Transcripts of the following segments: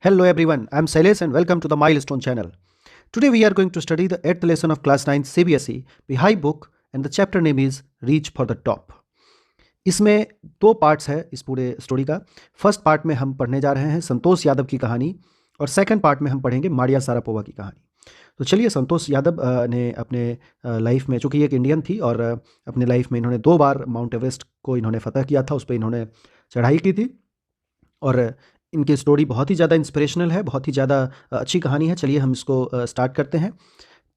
Hello everyone, I am Sailesh and welcome to the Milestone channel. Today we are going to study the 8th lesson of class 9 CBSE Behind book and the chapter name is Reach for the Top. इसमें दो parts है इस पूरे story का। First part में हम पढ़ने जा रहे हैं संतोष यादव की कहानी और सेकंड पार्ट में हम पढ़ेंगे मारिया सारापोवा की कहानी। तो चलिए, संतोष यादव ने अपने लाइफ में, चूँकि एक इंडियन थी और अपने लाइफ में इन्होंने 2 बार माउंट एवरेस्ट को इन्होंने फतह किया था, उस पर इन्होंने चढ़ाई की थी और इनकी स्टोरी बहुत ही ज़्यादा इंस्पिरेशनल है, बहुत ही ज़्यादा अच्छी कहानी है। चलिए हम इसको स्टार्ट करते हैं।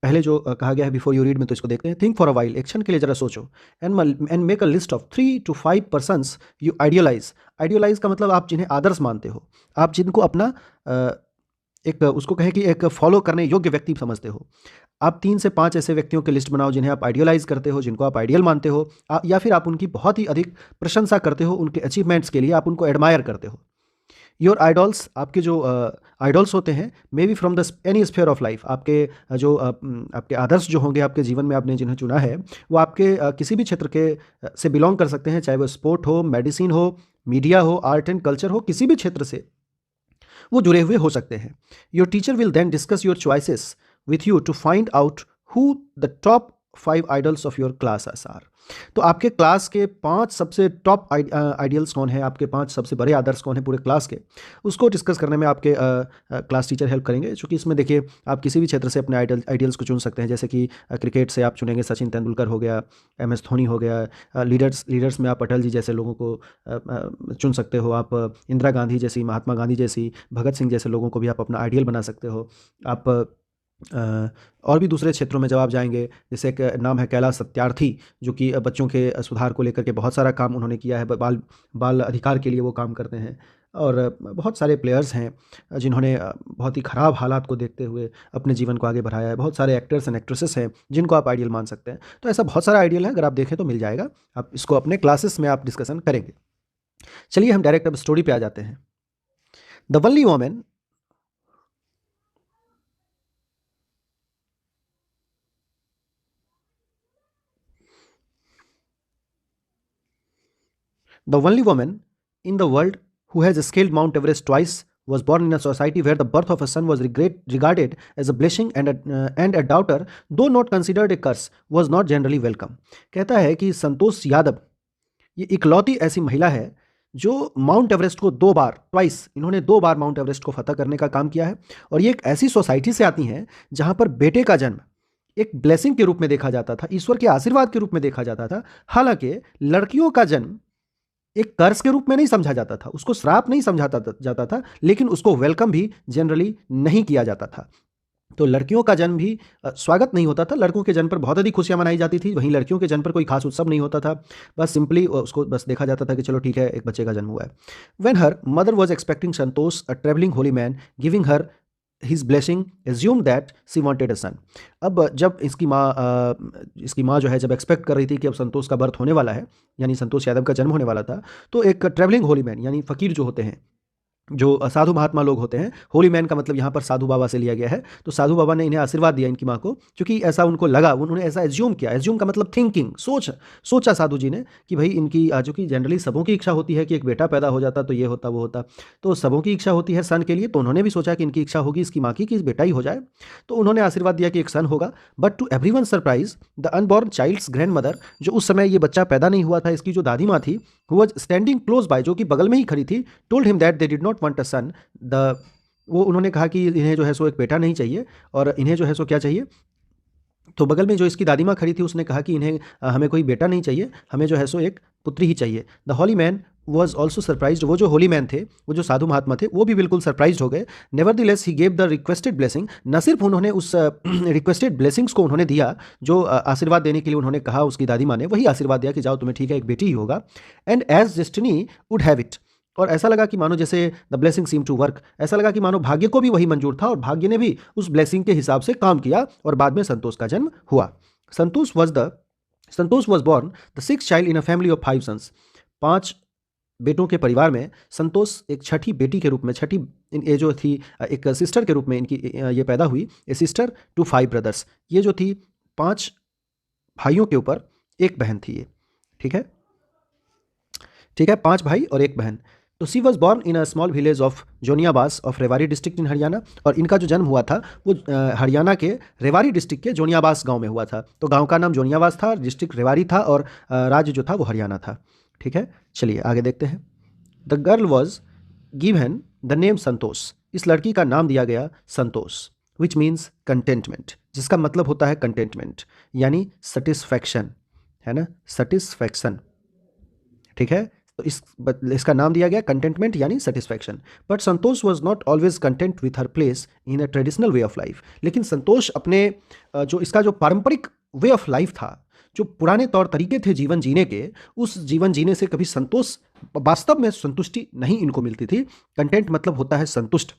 पहले जो कहा गया है बिफोर यू रीड में, तो इसको देखते हैं। थिंक फॉर अ वाइल, एक क्षण के लिए ज़रा सोचो। And make a list of 3 to 5 persons you idealise. Idealise का मतलब आप जिन्हें आदर्श मानते हो, आप जिनको अपना एक उसको कहें कि एक फॉलो करने योग्य व्यक्ति समझते हो। आप 3 से 5 ऐसे व्यक्तियों की लिस्ट बनाओ जिन्हें आप आइडियलाइज करते हो, जिनको आप आइडियल मानते हो, या फिर आप उनकी बहुत ही अधिक प्रशंसा करते हो, उनके अचीवमेंट्स के लिए आप उनको एडमायर करते हो। योर आइडल्स, आपके जो आइडल्स होते हैं, may be from the any sphere of life, आपके जो आपके आदर्श जो होंगे आपके जीवन में, आपने जिन्हें चुना है वो आपके किसी भी क्षेत्र के से बिलोंग कर सकते हैं, चाहे वो स्पोर्ट हो, मेडिसिन हो, मीडिया हो, आर्ट एंड कल्चर हो, किसी भी क्षेत्र से वो जुड़े हुए हो सकते हैं। Your teacher will then discuss your choices with you to find out who the top 5 idols of your class are. तो आपके क्लास के 5 सबसे टॉप आइडियल्स कौन है, आपके 5 सबसे बड़े आदर्श कौन है पूरे क्लास के, उसको डिस्कस करने में आपके क्लास टीचर हेल्प करेंगे। चूँकि इसमें देखिए, आप किसी भी क्षेत्र से अपने आइडियल्स को चुन सकते हैं। जैसे कि क्रिकेट से आप चुनेंगे सचिन तेंदुलकर हो गया, MS धोनी हो गया। लीडर्स में आप अटल जी जैसे लोगों को चुन सकते हो। आप इंदिरा गांधी जैसी, महात्मा गांधी जैसी, भगत सिंह जैसे लोगों को भी आप अपना आइडियल बना सकते हो। आप और भी दूसरे क्षेत्रों में जब आप जाएंगे, जैसे एक नाम है कैलाश सत्यार्थी, जो कि बच्चों के सुधार को लेकर के बहुत सारा काम उन्होंने किया है, बाल अधिकार के लिए वो काम करते हैं। और बहुत सारे प्लेयर्स हैं जिन्होंने बहुत ही ख़राब हालात को देखते हुए अपने जीवन को आगे बढ़ाया है। बहुत सारे एक्टर्स एंड एक्ट्रेसेस हैं जिनको आप आइडियल मान सकते हैं। तो ऐसा बहुत सारा आइडियल है, अगर आप देखें तो मिल जाएगा। आप इसको अपने क्लासेस में आप डिस्कशन करेंगे। चलिए हम डायरेक्ट अब स्टोरी पे आ जाते हैं। The only women The only woman in the world who has scaled Mount Everest twice was born in a society where the birth of a son was regarded as a blessing and a daughter, though not considered a curse, was not generally welcome. कहता है कि संतोष यादव ये इकलौती ऐसी महिला है जो mount Everest को 2 बार, ट्वाइस, इन्होंने 2 बार माउंट एवरेस्ट को फतह करने का काम किया है। और ये एक ऐसी सोसाइटी से आती हैं जहाँ पर बेटे का जन्म एक ब्लेसिंग के रूप में देखा जाता था, ईश्वर के आशीर्वाद के रूप में देखा जाता था। हालांकि लड़कियों का जन्म एक कर्ज के रूप में नहीं समझा जाता था, उसको श्राप नहीं समझा जाता था, लेकिन उसको वेलकम भी जनरली नहीं किया जाता था। तो लड़कियों का जन्म भी स्वागत नहीं होता था। लड़कों के जन्म पर बहुत अधिक खुशियां मनाई जाती थी, वहीं लड़कियों के जन्म पर कोई खास उत्सव नहीं होता था। बस सिंपली उसको बस देखा जाता था कि चलो ठीक है, एक बच्चे का जन्म हुआ है। When her mother was expecting Santosh, a travelling holy man giving her his blessing, assume that she wanted a son. अब जब इसकी माँ जो है, जब एक्सपेक्ट कर रही थी कि अब संतोष का बर्थ होने वाला है, यानी संतोष यादव का जन्म होने वाला था, तो एक ट्रैवलिंग होली मैन, यानी फ़कीर जो होते हैं, जो साधु महात्मा लोग होते हैं, होली मैन का मतलब यहाँ पर साधु बाबा से लिया गया है। तो साधु बाबा ने इन्हें आशीर्वाद दिया इनकी माँ को, क्योंकि ऐसा उनको लगा, उन्होंने ऐसा एज्यूम किया। एज्यूम का मतलब थिंकिंग, सोचा साधु जी ने कि भाई इनकी, जो कि जनरली सबों की इच्छा होती है कि एक बेटा पैदा हो जाता तो ये होता वो होता, तो सबों की इच्छा होती है सन के लिए। तो उन्होंने भी सोचा कि इनकी इच्छा होगी इसकी माँ की कि इस बेटा ही हो जाए, तो उन्होंने आशीर्वाद दिया कि एक सन होगा। But to everyone surprise, the unborn child's grandmother, जो उस समय ये बच्चा पैदा नहीं हुआ था, इसकी जो दादी माँ थी, who was standing close by, जो कि बगल में ही खड़ी थी, told him that they did not want a son. वो उन्होंने कहा कि इन्हें जो है सो एक बेटा नहीं चाहिए, और इन्हें जो है सो क्या चाहिए। तो बगल में जो इसकी दादी माँ खड़ी थी, उसने कहा कि इन्हें हमें कोई बेटा नहीं चाहिए, हमें जो है सो एक पुत्री ही चाहिए। The Holi man was also surprise, वो जो होली मैन थे, वो जो साधु महात्मा थे, वो भी बिल्कुल सरप्राइज हो गए। Nevertheless he gave the requested blessing, न सिर्फ उन्होंने उस रिक्वेस्टेड ब्लेसिंग्स को उन्होंने दिया, जो आशीर्वाद देने के लिए उन्होंने कहा उसकी दादी माँ ने, वही आशीर्वाद दिया कि जाओ तुम्हें ठीक है, एक बेटी ही होगा। And as destiny would have it, और ऐसा लगा कि मानो जैसे the blessing seem to work, ऐसा लगा कि मानो भाग्य को भी वही मंजूर था और भाग्य ने भी उस ब्लेसिंग के हिसाब से काम किया, और बाद में संतोष का जन्म हुआ। Santosh was born the 6th child in a family of 5 sons. 5 बेटों के परिवार में संतोष एक छठी बेटी के रूप में, छठी ये जो थी एक सिस्टर के रूप में इनकी ये पैदा हुई। ए सिस्टर टू 5 ब्रदर्स, ये जो थी 5 भाइयों के ऊपर एक बहन थी ये, ठीक है, 5 भाई और एक बहन। तो she was born in a small village of Joniyabas of Rewari district in Haryana, और इनका जो जन्म हुआ था वो हरियाणा के रेवाड़ी डिस्ट्रिक्ट के जोनियाबास गांव में हुआ था। तो गांव का नाम जोनियाबास था, डिस्ट्रिक्ट रेवाड़ी था, और राज्य जो था वो हरियाणा था। ठीक है, चलिए आगे देखते हैं। The girl was given the name Santosh, इस लड़की का नाम दिया गया संतोष, विच मीन्स कंटेंटमेंट, जिसका मतलब होता है कंटेंटमेंट यानी सेटिस्फैक्शन, है ना, सेटिस्फैक्शन। ठीक है, तो इसका नाम दिया गया कंटेंटमेंट यानी satisfaction. But Santosh was not always content with her place in a traditional way of life, लेकिन संतोष अपने जो इसका जो पारंपरिक वे ऑफ लाइफ था, जो पुराने तौर तरीके थे जीवन जीने के, उस जीवन जीने से कभी संतोष, वास्तव में संतुष्टि नहीं इनको मिलती थी। कंटेंट मतलब होता है संतुष्ट,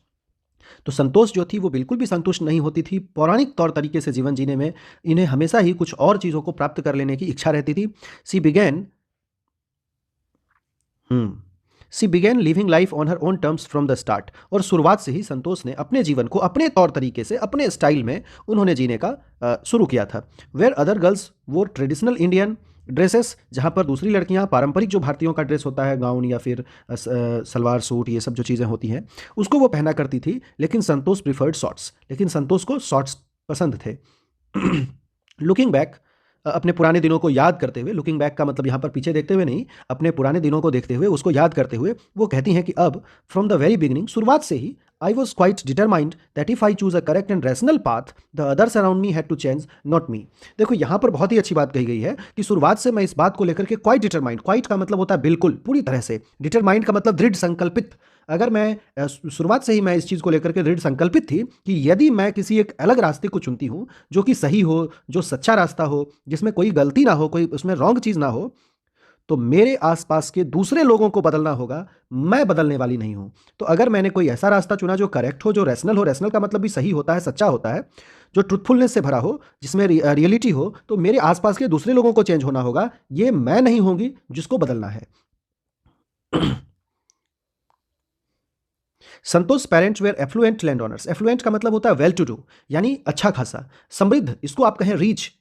तो संतोष जो थी वो बिल्कुल भी संतुष्ट नहीं होती थी पौराणिक तौर तरीके से जीवन जीने में। इन्हें हमेशा ही कुछ और चीज़ों को प्राप्त कर लेने की इच्छा रहती थी। She began living life on her own terms from the start, और शुरुआत से ही संतोष ने अपने जीवन को अपने तौर तरीके से, अपने स्टाइल में उन्होंने जीने का शुरू किया था। वेयर अदर गर्ल्स वो ट्रेडिशनल इंडियन ड्रेसेस, जहाँ पर दूसरी लड़कियाँ पारंपरिक जो भारतीयों का ड्रेस होता है, गाउन या फिर सलवार सूट, ये सब जो चीज़ें होती हैं उसको वो पहना करती थी, लेकिन संतोष प्रिफर्ड शॉर्ट्स, लेकिन संतोष को शॉर्ट्स पसंद थे। लुकिंग बैक, अपने पुराने दिनों को याद करते हुए, लुकिंग बैक का मतलब यहाँ पर पीछे देखते हुए नहीं, अपने पुराने दिनों को देखते हुए, उसको याद करते हुए वो कहती हैं कि अब फ्रॉम द वेरी बिगिनिंग, शुरुआत से ही, I was quite determined that if I choose a correct and rational path the others around me had to change, not me. देखो यहाँ पर बहुत ही अच्छी बात कही गई है कि शुरुआत से मैं इस बात को लेकर के क्वाइट डिटरमाइंड, क्वाइट का मतलब होता है बिल्कुल, पूरी तरह से, डिटरमाइंड का मतलब दृढ़ संकल्पित। अगर मैं शुरुआत से ही मैं इस चीज़ को लेकर के दृढ़ संकल्पित थी कि यदि मैं किसी एक अलग रास्ते को चुनती हूँ जो कि सही हो, जो सच्चा रास्ता हो, जिसमें कोई गलती ना हो, कोई उसमें रॉन्ग चीज़ ना हो, तो मेरे आसपास के दूसरे लोगों को बदलना होगा, मैं बदलने वाली नहीं हूं। तो अगर मैंने कोई ऐसा रास्ता चुना जो करेक्ट हो, जो रैशनल हो, रैशनल का मतलब भी सही होता है, सच्चा होता है, जो ट्रुथफुलनेस से भरा हो, जिसमें रियलिटी हो, तो मेरे आसपास के दूसरे लोगों को चेंज होना होगा, ये मैं नहीं होंगी जिसको बदलना है। Santosh parents were affluent land owners, affluent का मतलब होता है वेल टू डू यानी अच्छा खासा, समृद्ध, इसको आप कहें रीच,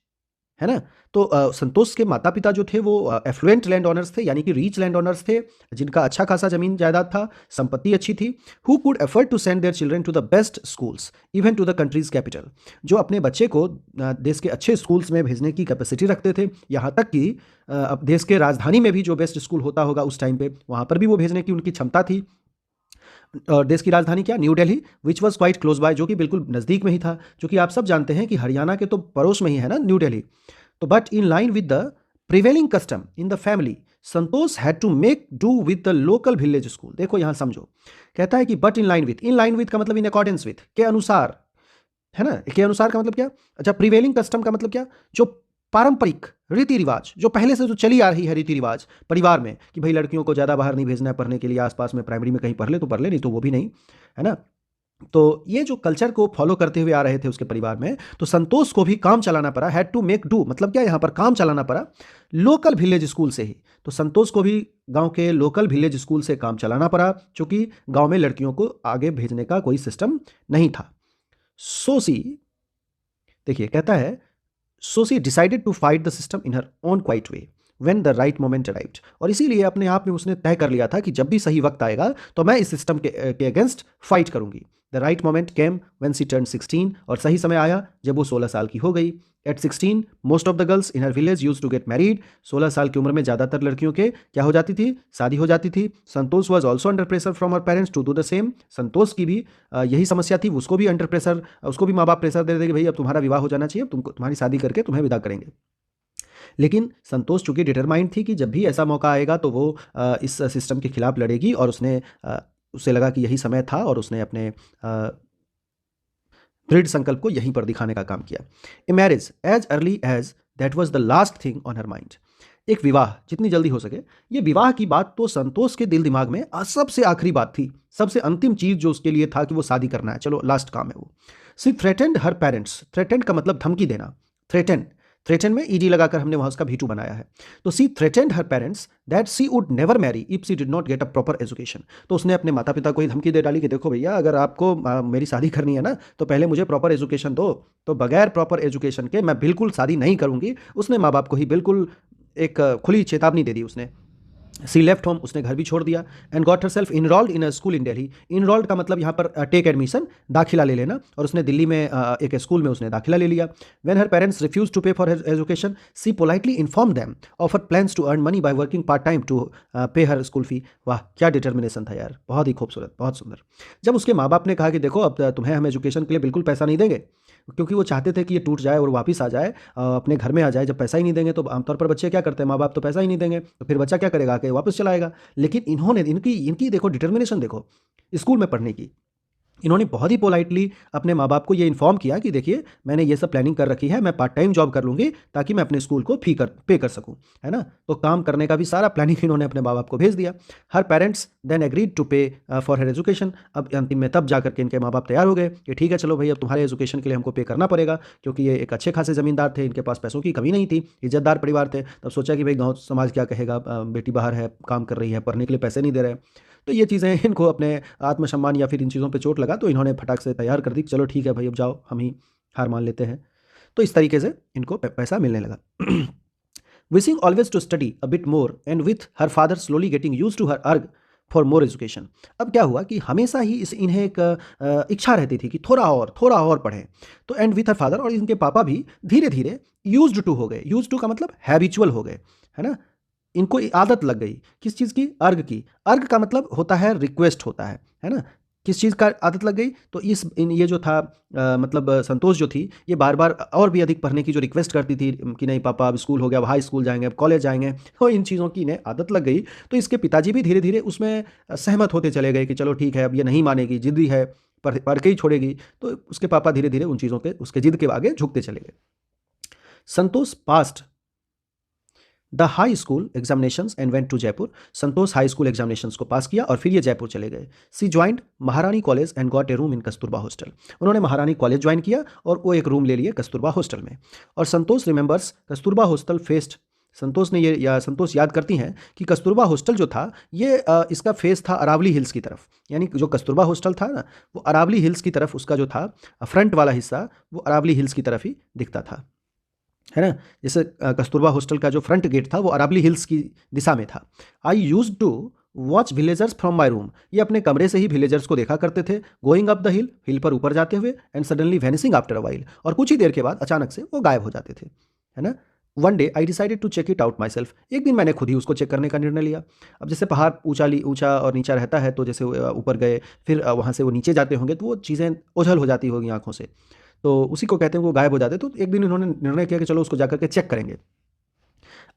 है ना। तो संतोष के माता पिता जो थे वो एफ्लुएंट लैंड ओनर्स थे, यानी कि रीच लैंड ओनर्स थे, जिनका अच्छा खासा जमीन जायदाद था, संपत्ति अच्छी थी। Who could afford to send their children to the best schools even to the country's capital, जो अपने बच्चे को देश के अच्छे स्कूल्स में भेजने की कैपेसिटी रखते थे, यहाँ तक कि अब देश के राजधानी में भी जो बेस्ट स्कूल होता होगा उस टाइम पे, वहाँ पर भी वो भेजने की उनकी क्षमता थी। और देश की राजधानी क्या, new Delhi, which was quite close by, जो कि बिल्कुल नज़दीक में ही था, जो कि आप सब जानते हैं कि हरियाणा के तो पड़ोस में ही है ना न्यू दिल्ली। तो but in line with the prevailing custom in the family, Santosh had to make do with the local village school. देखो यहाँ समझो, कहता है कि बट इन लाइन विद का मतलब इन अकॉर्डेंस विथ, के अनुसार, है ना, के अनुसार का मतलब क्या, अच्छा, प्रिवेलिंग कस्टम का मतलब क्या, जो पारंपरिक रीति रिवाज, जो पहले से जो चली आ रही है रीति रिवाज परिवार में, कि भाई लड़कियों को ज़्यादा बाहर नहीं भेजना है पढ़ने के लिए, आसपास में प्राइमरी में कहीं पढ़ ले तो पढ़ ले, नहीं तो वो भी नहीं, है ना। तो ये जो कल्चर को फॉलो करते हुए आ रहे थे उसके परिवार में, तो संतोष को भी काम चलाना पड़ा, हैड टू मेक डू मतलब क्या, यहाँ पर काम चलाना पड़ा लोकल विलेज स्कूल से ही। तो संतोष को भी गांव के लोकल विलेज स्कूल से काम चलाना पड़ा, क्योंकि गांव में लड़कियों को आगे भेजने का कोई सिस्टम नहीं था। सोसी, देखिए कहता है, so she decided to fight the system in her own quiet way when the right moment arrived, और इसीलिए अपने आप में उसने तय कर लिया था कि जब भी सही वक्त आएगा तो मैं इस सिस्टम के अगेंस्ट फाइट करूंगी। The right moment came when she turn 16, और सही समय आया जब वो 16 साल की हो गई। At 16 most of the girls in her village used to get married, 16 साल की उम्र में ज़्यादातर लड़कियों के क्या हो जाती थी, शादी हो जाती थी। Santosh was also under pressure from her parents to do the same, Santosh की भी यही समस्या थी, उसको भी अंडर प्रेशर, उसको भी माँ बाप प्रेशर दे देंगे, भाई अब तुम्हारा विवाह हो जाना चाहिए, तुम्हारी शादी करके तुम्हें विदा करेंगे। लेकिन संतोष चूंकि डिटरमाइंड थी कि जब भी ऐसा मौका आएगा तो वो इस सिस्टम के खिलाफ लड़ेगी, और उसे लगा कि यही समय था, और उसने अपने दृढ़ संकल्प को यहीं पर दिखाने का काम किया। A marriage age early age that was the last thing on her mind, एक विवाह जितनी जल्दी हो सके, ये विवाह की बात तो संतोष के दिल दिमाग में सबसे आखिरी बात थी, सबसे अंतिम चीज जो उसके लिए था कि वो शादी करना है, चलो लास्ट काम है वो। सी थ्रेटेंड हर पेरेंट्स, थ्रेटेंड का मतलब धमकी देना, थ्रेटन में ईडी लगाकर हमने वहां उसका V2 बनाया है। तो she threatened her parents that she would never marry if she did not get a proper education, तो उसने अपने माता पिता को ही धमकी दे डाली कि देखो भैया, अगर आपको मेरी शादी करनी है ना तो पहले मुझे प्रॉपर एजुकेशन दो, तो बगैर प्रॉपर एजुकेशन के मैं बिल्कुल शादी नहीं करूंगी। उसने माँ बाप को ही बिल्कुल एक खुली चेतावनी दे दी उसने। सी लेफ्ट होम, उसने घर भी छोड़ दिया, and got her self enrolled in a school in Delhi. Enrolled का मतलब यहाँ पर टेक एडमिशन, दाखिला ले लेना, और उसने दिल्ली में एक स्कूल में उसने दाखिला ले लिया। When her parents refuse to pay for her education, she politely inform them of her plans to earn money by working part time to pay her school fee. वाह, क्या डिटर्मिनेशन था यार, बहुत ही खूबसूरत, बहुत सुंदर। जब उसके माँ बाप ने कहा कि देखो अब तुम्हें हम एजुकेशन के लिए बिल्कुल पैसा नहीं देंगे, क्योंकि वो चाहते थे कि ये टूट जाए और वापस आ जाए, अपने घर में आ जाए। जब पैसा ही नहीं देंगे तो आमतौर पर बच्चे क्या करते हैं, माँ बाप तो पैसा ही नहीं देंगे तो फिर बच्चा क्या करेगा, आके वापस चला आएगा। लेकिन इन्होंने इनकी इनकी देखो डिटर्मिनेशन, देखो स्कूल में पढ़ने की। इन्होंने बहुत ही पोलाइटली अपने माँ बाप को ये इन्फॉर्म किया कि देखिए मैंने ये सब प्लानिंग कर रखी है, मैं पार्ट टाइम जॉब कर लूँगी ताकि मैं अपने स्कूल को पे कर सकूँ, है ना। तो काम करने का भी सारा प्लानिंग इन्होंने अपने माँ बाप को भेज दिया। हर parents then agreed to pay for her education. अब अंतिम में तब जा करके इनके माँ बाप तैयार हो गए कि ठीक है चलो भाई, अब तुम्हारे एजुकेशन के लिए हमको पे करना पड़ेगा, क्योंकि ये एक अच्छे खासे ज़मींदार थे, इनके पास पैसों की कमी नहीं थी, इज्जतदार परिवार थे। तब सोचा कि भाई गाँव समाज क्या कहेगा, बेटी बाहर है, काम कर रही है, पढ़ने के लिए पैसे नहीं दे रहे। तो ये चीज़ें इनको अपने आत्मसम्मान या फिर इन चीज़ों पे चोट लगा, तो इन्होंने फटाक से तैयार कर दी, चलो ठीक है भाई अब जाओ, हम ही हार मान लेते हैं। तो इस तरीके से इनको पैसा मिलने लगा। Wishing always to study a bit more and with her father slowly getting used to her urge for more education. अब क्या हुआ कि हमेशा ही इन्हें एक इच्छा रहती थी कि थोड़ा और पढ़ें। तो एंड विथ हर फादर, और इनके पापा भी धीरे धीरे यूज्ड टू हो गए। यूज्ड टू का मतलब हैबिचुअल हो गए, है ना। इनको आदत लग गई किस चीज़ की, अर्घ की। अर्घ का मतलब होता है रिक्वेस्ट, होता है ना। किस चीज़ का आदत लग गई, तो ये जो था मतलब संतोष जो थी, ये बार बार और भी अधिक पढ़ने की जो रिक्वेस्ट करती थी कि नहीं पापा अब स्कूल हो गया, अब हाई स्कूल जाएंगे, अब कॉलेज जाएंगे, तो इन चीज़ों की इन्हें आदत लग गई। तो इसके पिताजी भी धीरे धीरे उसमें सहमत होते चले गए कि चलो ठीक है, अब ये नहीं मानेगी, जिद्दी है, पढ़ के ही छोड़ेगी। तो उसके पापा धीरे धीरे उन चीज़ों के, उसके जिद के आगे झुकते चले गए। Santosh passed the high school examinations and went to Jaipur. Santosh high school examinations को पास किया और फिर ये जयपुर चले गए। She joined Maharani College and got a room in Kasturba Hostel. उन्होंने महारानी कॉलेज ज्वाइन किया और वो एक रूम ले लिए कस्तूरबा हॉस्टल में। और संतोष रिमेंबर्स कस्तूरबा हॉस्टल फेस्ट। संतोष ने ये, या संतोष याद करती हैं कि कस्तूरबा हॉस्टल जो था ये इसका फेस था अरावली हिल्स की तरफ। यानी जो कस्तूरबा हॉस्टल था ना, वो अरावली हिल्स की तरफ, उसका जो था फ्रंट वाला हिस्सा वो अरावली हिल्स की तरफ ही दिखता था, है ना। जैसे कस्तूरबा हॉस्टल का जो फ्रंट गेट था वो अरावली हिल्स की दिशा में था। I use to watch villagers from my room. ये अपने कमरे से ही विलेजर्स को देखा करते थे, गोइंग अप द हिल, हिल पर ऊपर जाते हुए, and suddenly वैनिसिंग after a while, और कुछ ही देर के बाद अचानक से वो गायब हो जाते थे, है ना। One day I decided to check it out myself. एक दिन मैंने खुद ही उसको चेक करने का निर्णय लिया। अब जैसे पहाड़ ऊंचा और नीचा रहता है, तो जैसे ऊपर गए फिर वहाँ से वो नीचे जाते होंगे तो वो चीज़ें ओझल हो जाती होगी आंखों से, तो उसी को कहते हैं वो गायब हो जाते। तो एक दिन इन्होंने निर्णय किया कि चलो उसको जाकर के चेक करेंगे।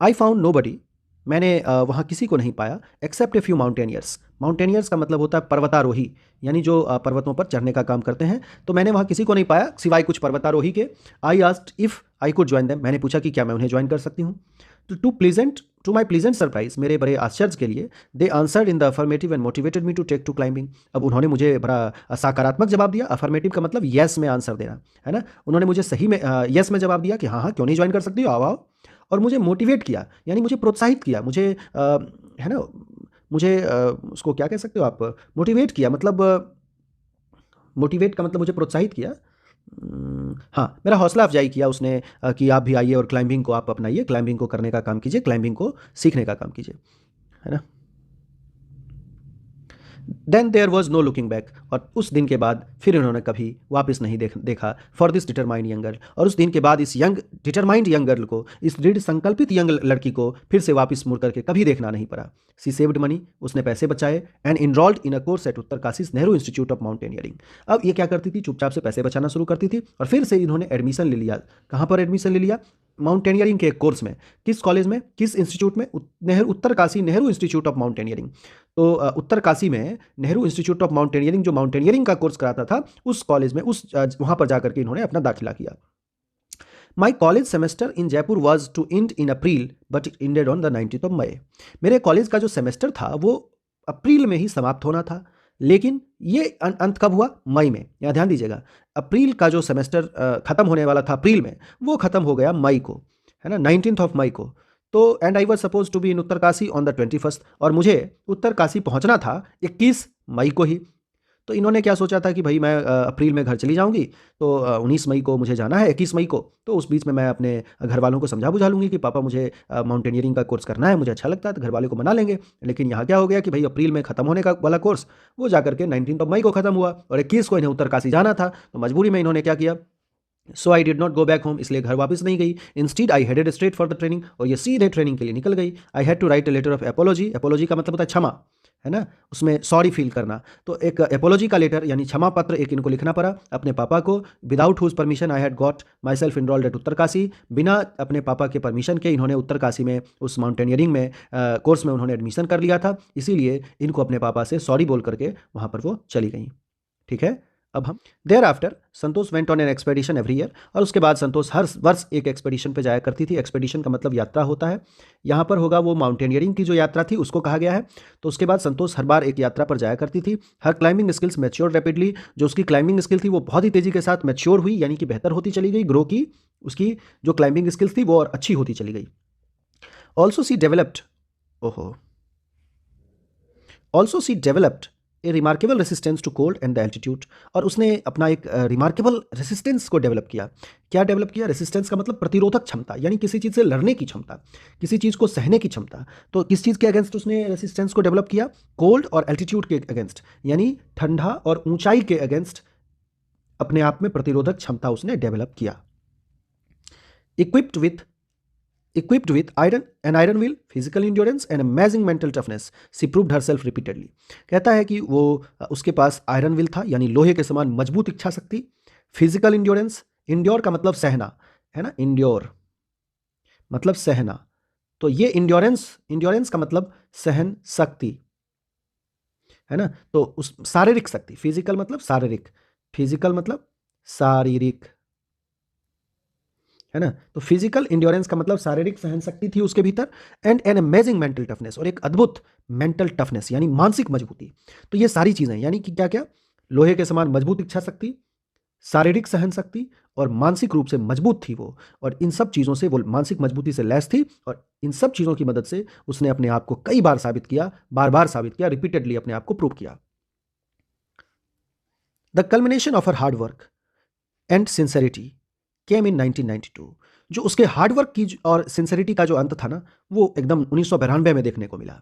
I found nobody. मैंने वहाँ किसी को नहीं पाया, except a few mountaineers. Mountaineers का मतलब होता है पर्वतारोही, यानी जो पर्वतों पर चढ़ने का काम करते हैं। तो मैंने वहाँ किसी को नहीं पाया सिवाय कुछ पर्वतारोही के। I asked if I could join them. मैंने पूछा कि क्या मैं उन्हें ज्वाइन कर सकती हूँ। तो टू माई प्लीजेंट सरप्राइज, मेरे बड़े आश्चर्य के लिए, they answered in the affirmative and motivated me to take to climbing. अब उन्होंने मुझे बड़ा सकारात्मक जवाब दिया। अफर्मेटिव का मतलब येस में आंसर देना, है ना। उन्होंने मुझे सही में येस में जवाब दिया कि हाँ हाँ क्यों नहीं ज्वाइन कर सकती हो, आओ आओ। और मुझे मोटिवेट किया, यानी मुझे प्रोत्साहित किया, मुझे है ना, मुझे उसको क्या कह सकते हो आप, मोटिवेट किया, मतलब मोटिवेट का मतलब मुझे प्रोत्साहित किया। हाँ, मेरा हौसला अफजाई किया उसने कि आप भी आइए और क्लाइंबिंग को आप अपनाइए, क्लाइंबिंग को करने का काम कीजिए, क्लाइंबिंग को सीखने का काम कीजिए, है ना। Then there was no looking back. और उस दिन के बाद फिर इन्होंने कभी वापस नहीं देखा for this determined young girl. और उस दिन के बाद इस डिटरमाइंड यंग गर्ल को, इस दृढ़ संकल्पित यंग लड़की को फिर से वापस मुड़ करके कभी देखना नहीं पड़ा। सी सेव्ड मनी, उसने पैसे बचाए, and enrolled in a course eight Uttarkashi Nehru institute of mountaineering. अब ये क्या करती थी, चुपचाप से पैसे बचाना शुरू करती थी और फिर से इन्होंने एडमिशन ले लिया। कहाँ पर एडमिशन ले लिया, माउंटेनियरिंग के एक कोर्स में। किस कॉलेज में, किस इंस्टीट्यूट में, Uttarkashi Nehru institute of mountaineering. तो उत्तरकाशी में नेहरू इंस्टीट्यूट ऑफ माउंटेनियरिंग जो माउंटेनियरिंग का कोर्स कराता था, उस कॉलेज में वहाँ पर जाकर के इन्होंने अपना दाखिला किया। My college semester in Jaipur was to end in April but it ended on the 19th of May. मेरे कॉलेज का जो सेमेस्टर था वो अप्रैल में ही समाप्त होना था, लेकिन ये अंत कब हुआ, मई में। यहाँ ध्यान दीजिएगा, अप्रैल का जो सेमेस्टर खत्म होने वाला था अप्रैल में, वो खत्म हो गया मई को, है ना, 19th ऑफ मई को। तो and I was supposed to be in Uttarkashi on the 21st, और मुझे उत्तरकाशी पहुँचना था 21 मई को ही। तो इन्होंने क्या सोचा था कि भाई मैं अप्रैल में घर चली जाऊंगी, तो 19 मई को मुझे जाना है, 21 मई को, तो उस बीच में मैं अपने घर वालों को समझा बुझा लूँगी कि पापा मुझे माउंटेनियरिंग का कोर्स करना है, मुझे अच्छा लगता है, तो घर वाले को मना लेंगे। लेकिन यहाँ क्या हो गया कि भाई अप्रैल में ख़त्म होने का वाला कोर्स वो जा करके 19 मई को ख़त्म हुआ और 21 को इन्हें उत्तरकाशी जाना था। तो मजबूरी में इन्होंने क्या किया, so I did not go back home, इसलिए घर वापस नहीं गई। Instead I headed straight for the training, और ये सीधे ट्रेनिंग के लिए निकल गई। I had to write a letter of apology, apology का मतलब होता है क्षमा, है ना, उसमें सॉरी फील करना। तो एक एपोलॉजी का लेटर यानी क्षमा पत्र एक इनको लिखना पड़ा अपने पापा को। Without whose permission I had got myself enrolled at Uttarkashi, बिना अपने पापा के परमिशन के इन्होंने उत्तरकाशी में उस माउंटेनियरिंग में कोर्स में उन्होंने एडमिशन कर लिया था, इसीलिए इनको अपने पापा से सॉरी बोल करके वहाँ पर वो चली गई। ठीक है, अब हम thereafter Santosh went on an expedition every year, और उसके बाद संतोष हर वर्ष एक एक्सपेडिशन पे जाया करती थी। एक्सपेडिशन का मतलब यात्रा होता है, यहाँ पर होगा वो माउंटेनियरिंग की जो यात्रा थी उसको कहा गया है। तो उसके बाद संतोष हर बार एक यात्रा पर जाया करती थी। हर क्लाइंबिंग स्किल्स मैच्योर रैपिडली, जो उसकी क्लाइंबिंग स्किल थी वो बहुत ही तेजी के साथ मैच्योर हुई, यानी कि बेहतर होती चली गई, ग्रो की, उसकी जो क्लाइंबिंग स्किल्स थी वो और अच्छी होती चली गई। ऑल्सो सी डेवलप्ड, ओहो, also she developed a remarkable resistance to cold and the altitude, और उसने अपना एक रिमार्केबल रेसिस्टेंस को डेवलप किया। क्या डेवलप किया? रेसिस्टेंस का मतलब प्रतिरोधक क्षमता, यानी किसी चीज़ से लड़ने की क्षमता, किसी चीज़ को सहने की क्षमता। तो किस चीज़ के अगेंस्ट उसने रेसिस्टेंस को डेवलप किया? कोल्ड और एल्टीट्यूड के अगेंस्ट, यानी ठंडा और ऊंचाई के अगेंस्ट अपने आप में प्रतिरोधक क्षमता उसने डेवलप किया। Equipped with an iron will, physical endurance and amazing mental toughness, she proved herself repeatedly। कहता है कि वो उसके पास आयरन विल था, यानी लोहे के समान मजबूत इच्छा शक्ति, फिजिकल इंड्योरेंस, इंड्योर का मतलब सहना, है ना, इंड्योर मतलब सहना, तो ये इंड्योरेंस का मतलब सहन शक्ति, है ना। तो उस शारीरिक शक्ति, फिजिकल मतलब शारीरिक, है ना। तो फिजिकल इंड्योरेंस का मतलब शारीरिक सहन शक्ति थी उसके भीतर, and an amazing mental toughness, और एक अद्भुत मेंटल टफनेस यानी मानसिक मजबूती। तो ये सारी चीजें यानी कि क्या क्या, लोहे के समान मजबूत इच्छा शक्ति, शारीरिक सहन शक्ति और मानसिक रूप से मजबूत थी वो, और इन सब चीजों से वो मानसिक मजबूती से लैस थी, और इन सब चीजों की मदद से उसने अपने आप को कई बार साबित किया, बार साबित किया, रिपीटेडली अपने आप को प्रूव किया। The culmination of her hard work and sincerity came in 1992। जो उसके हार्डवर्क की और सिंसेरिटी का जो अंत था ना, वो एकदम 1992 में देखने को मिला।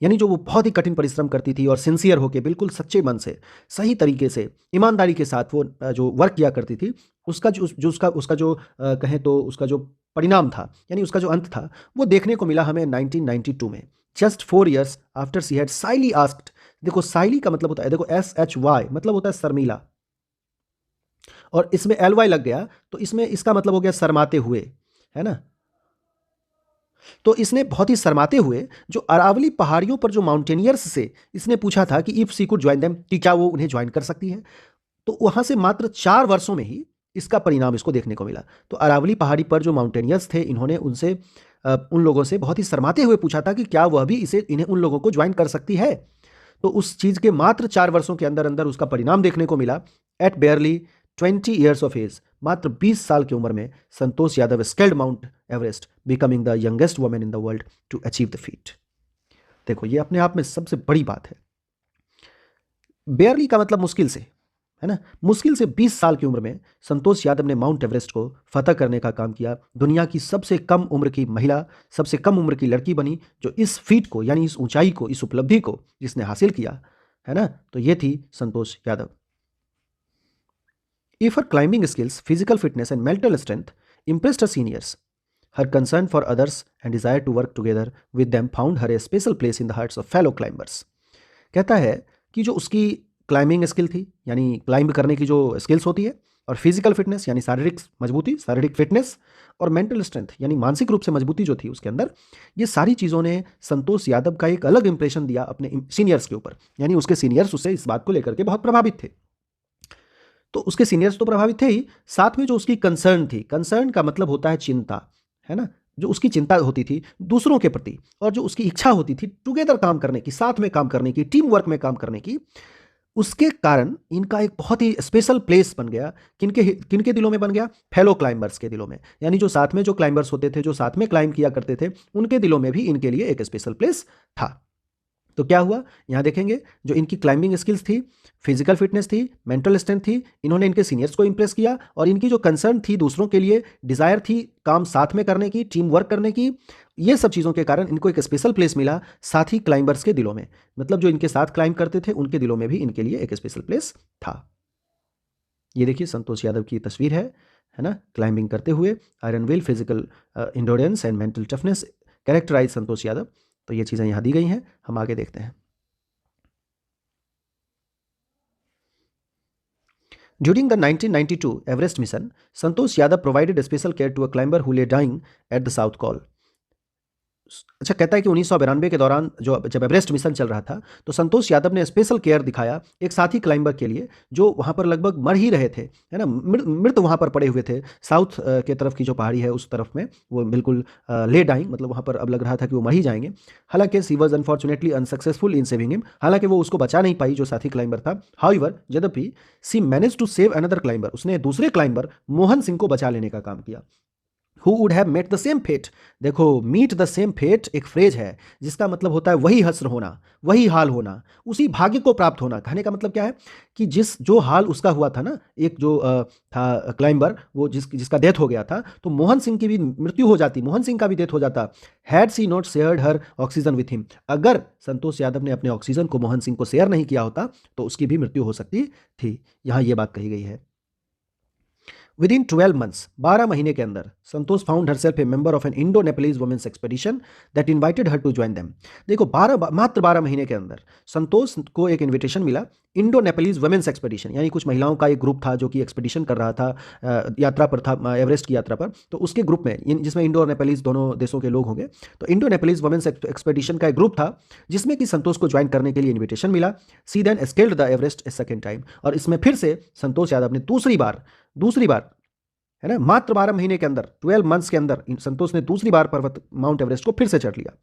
यानी जो वो बहुत ही कठिन परिश्रम करती थी और सिंसियर होकर बिल्कुल सच्चे मन से, सही तरीके से, ईमानदारी के साथ वो जो वर्क किया करती थी, उसका जो कहें तो उसका जो परिणाम था, यानी उसका जो अंत था, वो देखने को मिला हमें 1992 में, just 4 years after she had Saili asked. देखो साइली का मतलब होता है, देखो SHY मतलब होता है शर्मीला, और इसमें LY लग गया तो इसमें इसका मतलब हो गया शर्माते हुए, है ना। तो इसने बहुत ही शर्माते हुए जो अरावली पहाड़ियों पर जो माउंटेनियर्स से इसने पूछा था कि if she could join them, कि क्या वो उन्हें ज्वाइन कर सकती है, तो वहां से मात्र 4 वर्षों में ही इसका परिणाम इसको देखने को मिला। तो अरावली पहाड़ी पर जो माउंटेनियर्स थे, इन्होंने उनसे उन लोगों से बहुत ही शर्माते हुए पूछा था कि क्या वह भी इन्हें उन लोगों को ज्वाइन कर सकती है। तो उस चीज के मात्र 4 वर्षों के अंदर अंदर उसका परिणाम देखने को मिला। At barely 20 years of age, मात्र 20 साल की उम्र में Santosh Yadav scaled Mount Everest, becoming the youngest woman in the world to achieve the feat. देखो ये अपने आप में सबसे बड़ी बात है। बेयरली का मतलब मुश्किल से, है ना, मुश्किल से 20 साल की उम्र में संतोष यादव ने माउंट एवरेस्ट को फतह करने का काम किया। दुनिया की सबसे कम उम्र की महिला, सबसे कम उम्र की लड़की बनी जो इस फीट को, यानी इस ऊंचाई को, इस उपलब्धि को जिसने हासिल किया, है ना। तो ये थी Santosh Yadav. If her climbing skills, physical fitness and mental strength impressed her seniors, her concern for others and desire to work together with them found her a special place in the hearts of fellow climbers। कहता है कि जो उसकी climbing skill थी, यानी climb करने की जो स्किल्स होती है, और फिजिकल फिटनेस यानी शारीरिक मजबूती, शारीरिक फिटनेस, और मेंटल स्ट्रेंथ यानी मानसिक रूप से मजबूती जो थी उसके अंदर, ये सारी चीज़ों ने संतोष यादव का एक अलग इंप्रेशन दिया अपने सीनियर्स के ऊपर। यानी उसके सीनियर्स उससे इस बात को लेकर के बहुत प्रभावित थे। तो उसके सीनियर्स तो प्रभावित थे ही, साथ में जो उसकी कंसर्न थी, कंसर्न का मतलब होता है चिंता, है ना, जो उसकी चिंता होती थी दूसरों के प्रति, और जो उसकी इच्छा होती थी टुगेदर काम करने की, साथ में काम करने की, टीम वर्क में काम करने की, उसके कारण इनका एक बहुत ही स्पेशल प्लेस बन गया। किनके दिलों में बन गया? फेलो क्लाइंबर्स के दिलों में, यानी जो साथ में जो क्लाइंबर्स होते थे, जो साथ में क्लाइंब किया करते थे, उनके दिलों में भी इनके लिए एक स्पेशल प्लेस था। तो क्या हुआ, यहाँ देखेंगे जो इनकी क्लाइंबिंग स्किल्स थी, फिजिकल फिटनेस थी, मेंटल स्ट्रेंथ थी, इन्होंने इनके सीनियर्स को इंप्रेस किया, और इनकी जो कंसर्न थी दूसरों के लिए, डिज़ायर थी काम साथ में करने की, टीम वर्क करने की, ये सब चीज़ों के कारण इनको एक स्पेशल प्लेस मिला साथी क्लाइंबर्स के दिलों में। मतलब जो इनके साथ क्लाइंब करते थे उनके दिलों में भी इनके लिए एक स्पेशल प्लेस था। ये देखिए संतोष यादव की तस्वीर है ना, क्लाइंबिंग करते हुए। Iron will, physical endurance and mental toughness characterise Santosh Yadav. तो ये चीज़ें यहाँ दी गई हैं, हम आगे देखते हैं। During the 1992 Everest mission, Santosh Yadav provided special care to a climber who lay dying at the South Col. अच्छा, कहता है कि 1992 के दौरान जब एवरेस्ट मिशन चल रहा था, तो संतोष यादव ने स्पेशल केयर दिखाया एक साथी क्लाइंबर के लिए जो वहाँ पर लगभग मर ही रहे थे, है ना, मृत वहाँ पर पड़े हुए थे। साउथ के तरफ की जो पहाड़ी है उस तरफ में वो बिल्कुल ले डाइंग, मतलब वहाँ पर अब लग रहा था कि वो मर ही जाएंगे। हालांकि she was unfortunately unsuccessful in saving him, हालांकि वो उसको बचा नहीं पाई जो साथी क्लाइंबर था। हाउएवर, यद्यपि she manage to save another climber, उसने दूसरे क्लाइंबर मोहन सिंह को बचा लेने का काम किया। Who would have met the same fate. देखो, मीट द सेम फेट एक फ्रेज है जिसका मतलब होता है वही हश्र होना, वही हाल होना, उसी भाग्य को प्राप्त होना। कहने का मतलब क्या है कि जो हाल उसका हुआ था ना, एक जो था क्लाइंबर, वो जिसका डेथ हो गया था, तो मोहन सिंह की भी मृत्यु हो जाती, मोहन सिंह का भी डेथ हो जाता। Had she not shared her oxygen with him, अगर संतोष यादव ने अपने ऑक्सीजन को मोहन सिंह को शेयर नहीं किया होता तो उसकी भी मृत्यु हो सकती थी। यहाँ ये बात कही गई है। विद इन 12 मंथ्स, 12 महीने के अंदर, Santosh found herself a member of an Indo Nepalese women's expedition that invited her to join them. देखो, मात्र 12 महीने के अंदर संतोष को एक इन्विटेशन मिला इंडो नेपलीज वुमेन्स एक्सपेडिशन, यानी कुछ महिलाओं का एक ग्रुप था जो कि एक्सपेडिशन कर रहा था, यात्रा पर था, एवरेस्ट की यात्रा पर। तो उसके ग्रुप में, जिसमें इंडो और नेपलीज दोनों देशों के लोग होंगे, तो इंडो नेपलीज वुमेन्स एक्सपेडिशन का एक ग्रुप था जिसमें कि संतोष को ज्वाइन करने के लिए इन्विटेशन मिला। She then scaled the Everest a second time, और इसमें फिर से संतोष यादव ने दूसरी बार, है ना, मात्र 12 महीने के अंदर, 12 मंथ्स के अंदर संतोष ने दूसरी बार पर्वत माउंट एवरेस्ट को फिर से चढ़ लिया।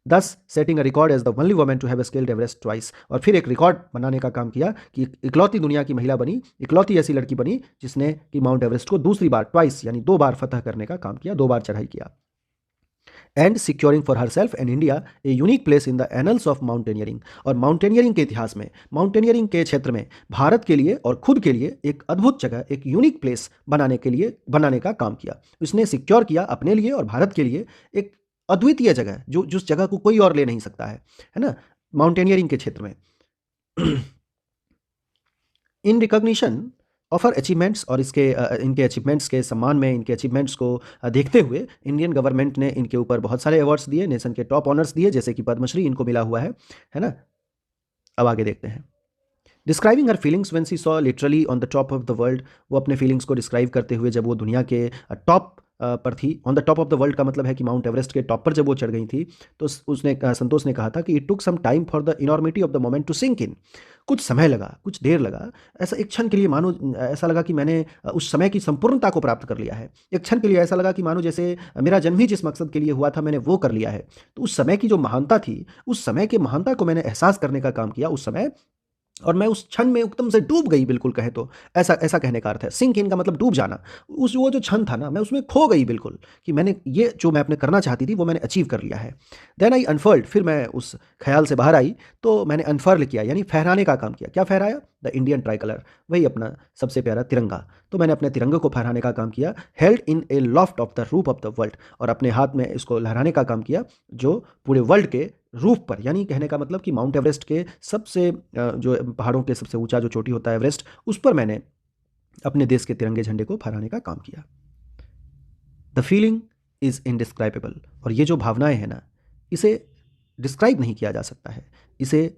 Thus setting a record as the only woman to have scaled Everest twice, और फिर एक रिकॉर्ड बनाने का काम किया कि इकलौती दुनिया की महिला बनी, इकलौती ऐसी लड़की बनी जिसने कि माउंट एवरेस्ट को दूसरी बार, ट्वाइस यानी 2 बार फतह करने का काम किया, 2 बार चढ़ाई किया। And securing for her self and India a unique place in the annuls of mountaineering, और माउंटेनियरिंग के इतिहास में, माउंटेनियरिंग के क्षेत्र में भारत के लिए और खुद के लिए एक अद्भुत जगह, एक यूनिक प्लेस बनाने का काम किया। उसने सिक्योर किया अपने लिए और भारत के लिए एक अद्वितीय जगह, जो जिस जगह को कोई और ले नहीं सकता है ना, माउंटेनियरिंग के क्षेत्र में। In recognition of our achievements, और इनके अचीवमेंट्स के सम्मान में, इनके अचीवमेंट्स को देखते हुए इंडियन गवर्नमेंट ने इनके ऊपर बहुत सारे अवार्ड्स दिए, नेशन के टॉप ऑनर्स दिए, जैसे कि पद्मश्री इनको मिला हुआ है ना। अब आगे देखते हैं। Describing her feelings when she saw literally on the top of the world, वो अपने फीलिंग्स को डिस्क्राइब करते हुए जब वो दुनिया के टॉप पर थी। On the top of the world का मतलब है कि माउंट एवरेस्ट के टॉप पर जब वो चढ़ गई थी, तो संतोष ने कहा था कि it took some time for the enormity of the moment to sink in, कुछ समय लगा, कुछ देर लगा, ऐसा एक क्षण के लिए मानो ऐसा लगा कि मैंने उस समय की संपूर्णता को प्राप्त कर लिया है। एक क्षण के लिए ऐसा लगा कि मानो जैसे मेरा जन्म ही जिस मकसद के लिए हुआ था मैंने वो कर लिया है। तो उस समय की जो महानता थी, उस समय के महानता को मैंने एहसास करने का काम किया उस समय, और मैं उस क्षण में एकदम से डूब गई, बिल्कुल कहे तो ऐसा कहने का अर्थ है। सिंक इन का मतलब डूब जाना। वो जो क्षण था ना, मैं उसमें खो गई बिल्कुल, कि मैंने ये जो मैं अपने करना चाहती थी वो मैंने अचीव कर लिया है। देन आई अनफर्ल्ड, फिर मैं उस ख्याल से बाहर आई तो मैंने अनफर्ल किया, यानी फहराने का काम किया। क्या फहराया? द इंडियन ट्राई कलर, वही अपना सबसे प्यारा तिरंगा। तो मैंने अपने तिरंगे को फहराने का काम किया। Held in A loft of the roof of the world, और अपने हाथ में इसको लहराने का काम किया जो पूरे वर्ल्ड के रूफ पर, यानी कहने का मतलब कि माउंट एवरेस्ट के सबसे जो पहाड़ों के सबसे ऊंचा जो चोटी होता है एवरेस्ट, उस पर मैंने अपने देश के तिरंगे झंडे को फहराने का काम किया। द फीलिंग इज इनडिस्क्राइबेबल, और ये जो भावनाएं हैं ना, इसे डिस्क्राइब नहीं किया जा सकता है, इसे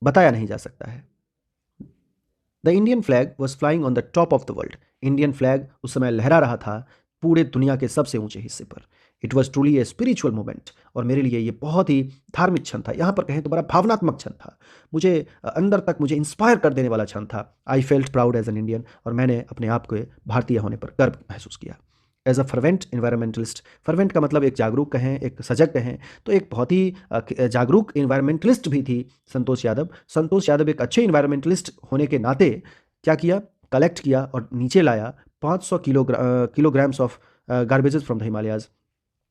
बताया नहीं जा सकता है। The Indian flag was flying on the top of the world, Indian flag उस समय लहरा रहा था पूरे दुनिया के सबसे ऊंचे हिस्से पर। It was truly a spiritual moment, और मेरे लिए ये बहुत ही धार्मिक क्षण था, यहाँ पर कहें तो बड़ा भावनात्मक क्षण था, मुझे अंदर तक मुझे इंस्पायर कर देने वाला क्षण था। I felt proud as an Indian, और मैंने अपने आप को भारतीय होने पर गर्व महसूस किया। As a fervent environmentalist, fervent का मतलब एक जागरूक कहें, एक सजग कहें, तो एक बहुत ही जागरूक इन्वायरमेंटलिस्ट भी थी संतोष यादव। संतोष यादव एक अच्छे इन्वायरमेंटलिस्ट होने के नाते क्या किया? कलेक्ट किया और नीचे लाया 500 kilograms of garbages from the Himalayas.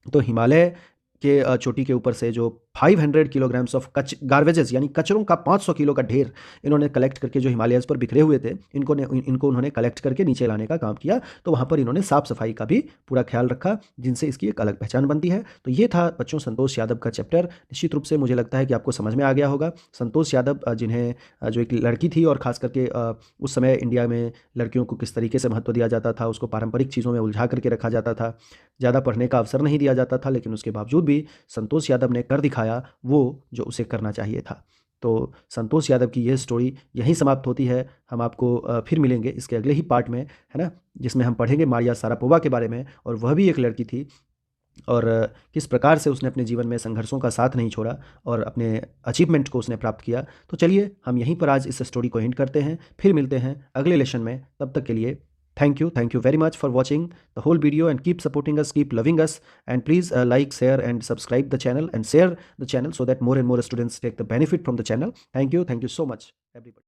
तो हिमालय के चोटी के ऊपर से जो 500 किलोग्राम्स ऑफ गार्बेजेस यानी कचरों का 500 किलो का ढेर इन्होंने कलेक्ट करके, जो हिमालयस पर बिखरे हुए थे, इनको उन्होंने कलेक्ट करके नीचे लाने का काम किया। तो वहाँ पर इन्होंने साफ सफाई का भी पूरा ख्याल रखा, जिनसे इसकी एक अलग पहचान बनती है। तो ये था बच्चों संतोष यादव का चैप्टर। निश्चित रूप से मुझे लगता है कि आपको समझ में आ गया होगा। संतोष यादव जिन्हें जो एक लड़की थी, और ख़ास करके उस समय इंडिया में लड़कियों को किस तरीके से महत्व दिया जाता था, उसको पारंपरिक चीज़ों में उलझा करके रखा जाता था, ज़्यादा पढ़ने का अवसर नहीं दिया जाता था, लेकिन उसके बावजूद भी संतोष यादव ने कर दिखाया वो जो उसे करना चाहिए था। तो संतोष यादव की यह स्टोरी यहीं समाप्त होती है। हम आपको फिर मिलेंगे इसके अगले ही पार्ट में, है ना, जिसमें हम पढ़ेंगे मारिया शारापोवा के बारे में, और वह भी एक लड़की थी, और किस प्रकार से उसने अपने जीवन में संघर्षों का साथ नहीं छोड़ा और अपने अचीवमेंट को उसने प्राप्त किया। तो चलिए हम यहीं पर आज इस स्टोरी को एंड करते हैं, फिर मिलते हैं अगले लेसन में। तब तक के लिए thank you very much for watching the whole video and keep supporting us, keep loving us, and please like, share and subscribe the channel and share the channel so that more and more students take the benefit from the channel. Thank you so much everybody.